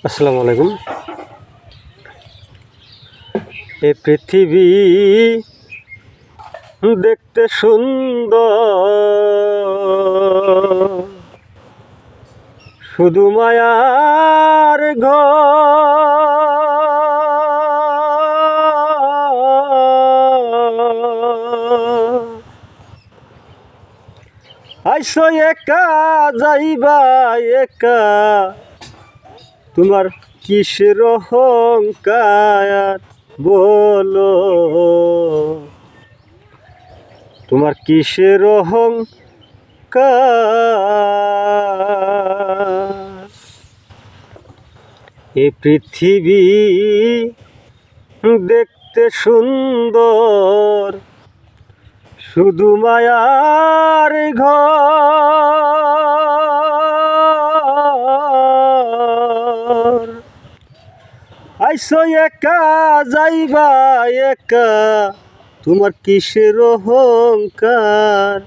আসসালামু আলাইকুম। এ পৃথিবী দেখতে সুন্দর, শুধু মায়ার ঘর। আইসো একা যাইবা একা, তোমার কিসের অহংকার বলো, তোমার কিসের অহংকার। এ পৃথিবী দেখতে সুন্দর, শুধু মায়ার ঘর। আইসো একা যাইবা একা, তোমার কিসের অহংকার।